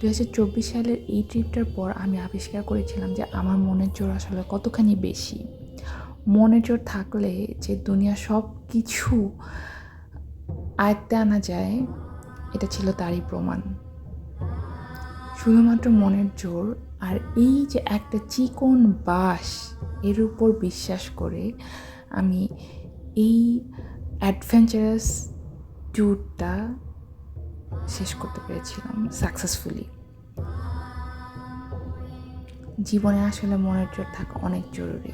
2024 সালের এই ট্রিপটার পর আমি আবিষ্কার করেছিলাম যে আমার মনের জোর আসলে কতখানি বেশি। মনের জোর থাকলে যে দুনিয়া সব কিছু আয়ত্তে আনা যায়, এটা ছিল তারই প্রমাণ। শুধুমাত্র মনের জোর আর এই যে একটা চিকন বাঁশ, এর উপর বিশ্বাস করে আমি এই অ্যাডভেঞ্চারাস ট্যুরটা শেষ করতে পেরেছিলাম সাকসেসফুলি। জীবনে আসলে মনের জোর থাকা অনেক জরুরি।